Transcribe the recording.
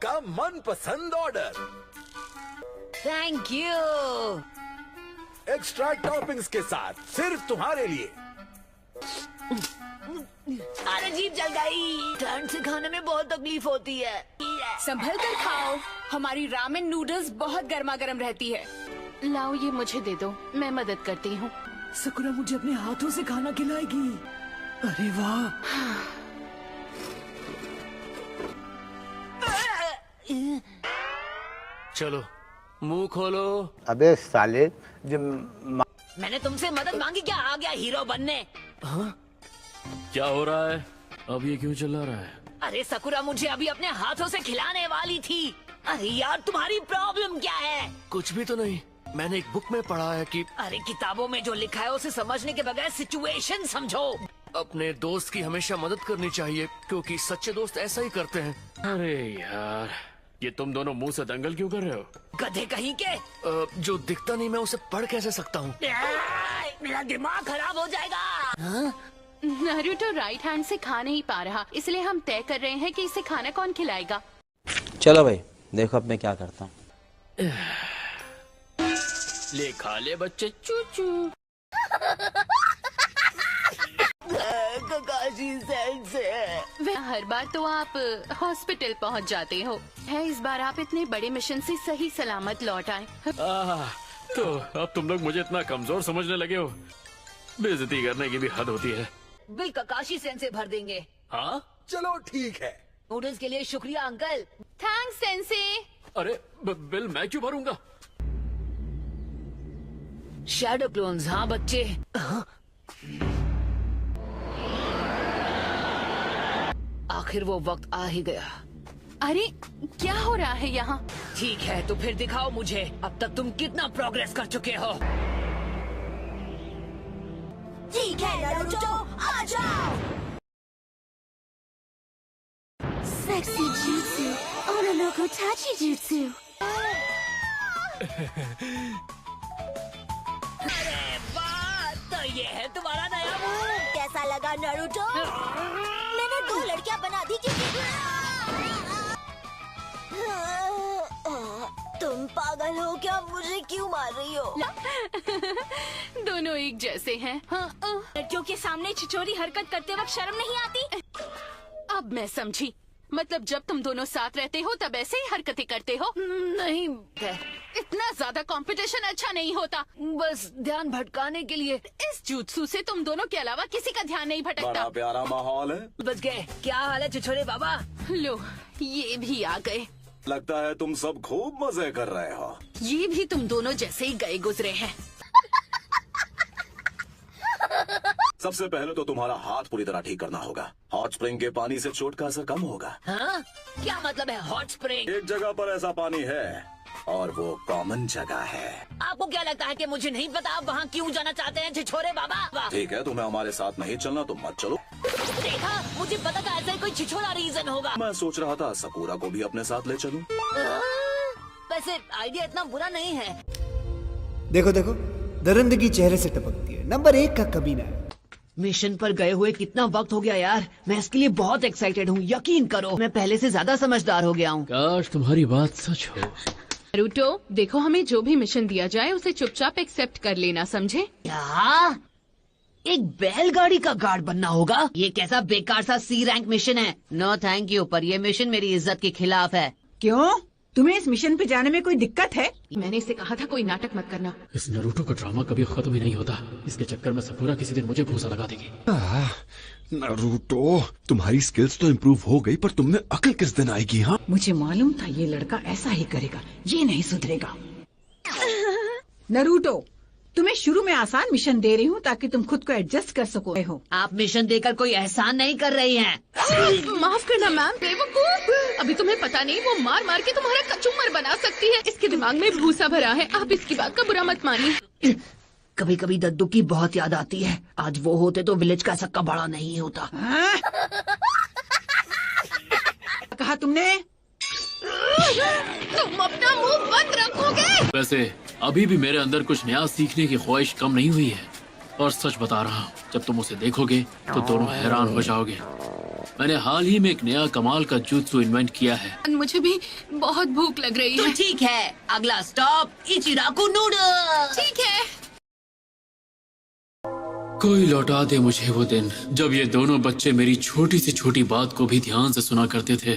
आपका मनपसंद order. Thank you. Extra toppings के साथ सिर्फ तुम्हारे लिए। अरे जीभ जल गई। ठंड से खाने में बहुत तकलीफ होती है। संभल कर खाओ, हमारी रामेन नूडल्स बहुत गर्मा गर्म रहती है। लाओ ये मुझे दे दो, मैं मदद करती हूँ। सकुरा मुझे अपने हाथों से खाना खिलाएगी। अरे वाह। चलो मुंह खोलो। अबे साले, जब मैंने तुमसे मदद मांगी, क्या आ गया हीरो बनने? क्या हो रहा है? अब ये क्यों चिल्ला रहा है? अरे सकुरा मुझे अभी अपने हाथों से खिलाने वाली थी। अरे यार तुम्हारी प्रॉब्लम क्या है? कुछ भी तो नहीं, मैंने एक बुक में पढ़ा है कि अरे किताबों में जो लिखा है उसे समझने के बगैर सिचुएशन समझो। अपने दोस्त की हमेशा मदद करनी चाहिए, क्योंकि सच्चे दोस्त ऐसा ही करते हैं। अरे यार, ये तुम दोनों मुंह से दंगल क्यों कर रहे हो? गधे कहीं के। जो दिखता नहीं मैं उसे पढ़ कैसे सकता हूँ? मेरा दिमाग खराब हो जाएगा। नारुतो राइट हैंड से खा नहीं पा रहा, इसलिए हम तय कर रहे हैं कि इसे खाना कौन खिलाएगा। चलो भाई, देखो अब मैं क्या करता हूँ। ले खा ले बच्चे, चूचू। ककाशी साइड से। हर बार तो आप हॉस्पिटल पहुंच जाते हो, है इस बार आप इतने बड़े मिशन से सही सलामत लौट आए। तो अब तुम लोग मुझे इतना कमजोर समझने लगे हो? बेइज्जती करने की भी हद होती है। बिल ककाशी सेन से भर देंगे। हाँ चलो ठीक है। नूडल्स के लिए शुक्रिया अंकल। Thanks sensei. अरे बिल मैं क्यों भरूंगा? शैडो क्लोन्स, हाँ बच्चे। आखिर वो वक्त आ ही गया। अरे क्या हो रहा है यहाँ? ठीक है तो फिर दिखाओ मुझे अब तक तुम कितना प्रोग्रेस कर चुके हो। ठीक है नारुतो, आ जाओ। Sexy jutsu, ओनोको टाची jutsu। अरे वाह, तो ये है तुम्हारा नया मूव। कैसा लगा नारुतो? मैंने 2 लड़कियां बना दी तुम पागल हो क्या? मुझे क्यों मार रही हो? दोनों एक जैसे हैं। हाँ, लड़कियों के सामने छिछोरी हरकत करते वक्त शर्म नहीं आती? अब मैं समझी, मतलब जब तुम दोनों साथ रहते हो तब ऐसे ही हरकतें करते हो? नहीं, इतना ज्यादा कंपटीशन अच्छा नहीं होता। बस ध्यान भटकाने के लिए। इस jutsu से तुम दोनों के अलावा किसी का ध्यान नहीं भटकता। बड़ा प्यारा माहौल है। बच गए। क्या हाल है छिछोरे बाबा? लो, ये भी आ गए। लगता है तुम सब खूब मजे कर रहे हो। ये भी तुम दोनों जैसे ही गए गुजरे हैं। सबसे पहले तो तुम्हारा हाथ पूरी तरह ठीक करना होगा। हॉट स्प्रिंग के पानी से चोट का असर कम होगा। हाँ? क्या मतलब है हॉट स्प्रिंग? एक जगह पर ऐसा पानी है और वो कॉमन जगह है। आपको क्या लगता है कि मुझे नहीं पता आप वहाँ क्यों जाना चाहते हैं छिछोरे बाबा? ठीक है, तुम्हें हमारे साथ नहीं चलना तो मत चलो। देखा, मुझे पता था ऐसा ही कोई छिछोरा रीजन होगा। मैं सोच रहा था सकुरा को भी अपने साथ ले चलूं। वैसे आइडिया इतना बुरा नहीं है। देखो देखो, दरिंदगी चेहरे से टपकती है। नंबर 1 का कभी ना। मिशन पर गए हुए कितना वक्त हो गया यार। मैं इसके लिए बहुत एक्साइटेड हूँ, यकीन करो मैं पहले से ज्यादा समझदार हो गया हूँ। काश तुम्हारी बात सच हो। नारुतो, देखो हमें जो भी मिशन दिया जाए उसे चुपचाप एक्सेप्ट कर लेना, समझे? क्या? एक बैलगाड़ी का गार्ड बनना होगा? ये कैसा बेकार सा सी रैंक मिशन है। नो थैंक यू, पर ये मिशन मेरी इज्जत के खिलाफ है। क्यों? तुम्हें इस मिशन पे जाने में कोई दिक्कत है? मैंने इसे कहा था कोई नाटक मत करना। इस नारुतो का ड्रामा कभी खत्म ही नहीं होता। इसके चक्कर में सकुरा किसी दिन मुझे भूसा लगा देगी। नारुतो, तुम्हारी स्किल्स तो इम्प्रूव हो गई, पर तुम में अकल किस दिन आएगी? हाँ, मुझे मालूम था ये लड़का ऐसा ही करेगा, ये नहीं सुधरेगा। नारुतो, तुम्हें शुरू में आसान मिशन दे रही हूँ ताकि तुम खुद को एडजस्ट कर सको। आप मिशन देकर कोई एहसान नहीं कर रही हैं। माफ करना मैम, बेवकूफ। अभी तुम्हें पता नहीं वो मार मार के तुम्हारा कचूमर बना सकती है। इसके दिमाग में भूसा भरा है, आप इसकी बात का बुरा मत मानिए। कभी कभी दद्दू की बहुत याद आती है। आज वो होते तो विलेज का सक्का बड़ा नहीं होता। कहा तुमने? तुम अपना मुंह बंद रखोगे? वैसे अभी भी मेरे अंदर कुछ नया सीखने की ख्वाहिश कम नहीं हुई है। और सच बता रहा हूँ, जब तुम उसे देखोगे तो दोनों हैरान हो जाओगे। मैंने हाल ही में एक नया कमाल का jutsu इन्वेंट किया है। मुझे भी बहुत भूख लग रही तो है। ठीक है, अगला स्टॉप इचिराकू नूडल्स। ठीक है। कोई लौटा दे मुझे वो दिन जब ये दोनों बच्चे मेरी छोटी से छोटी बात को भी ध्यान से सुना करते थे।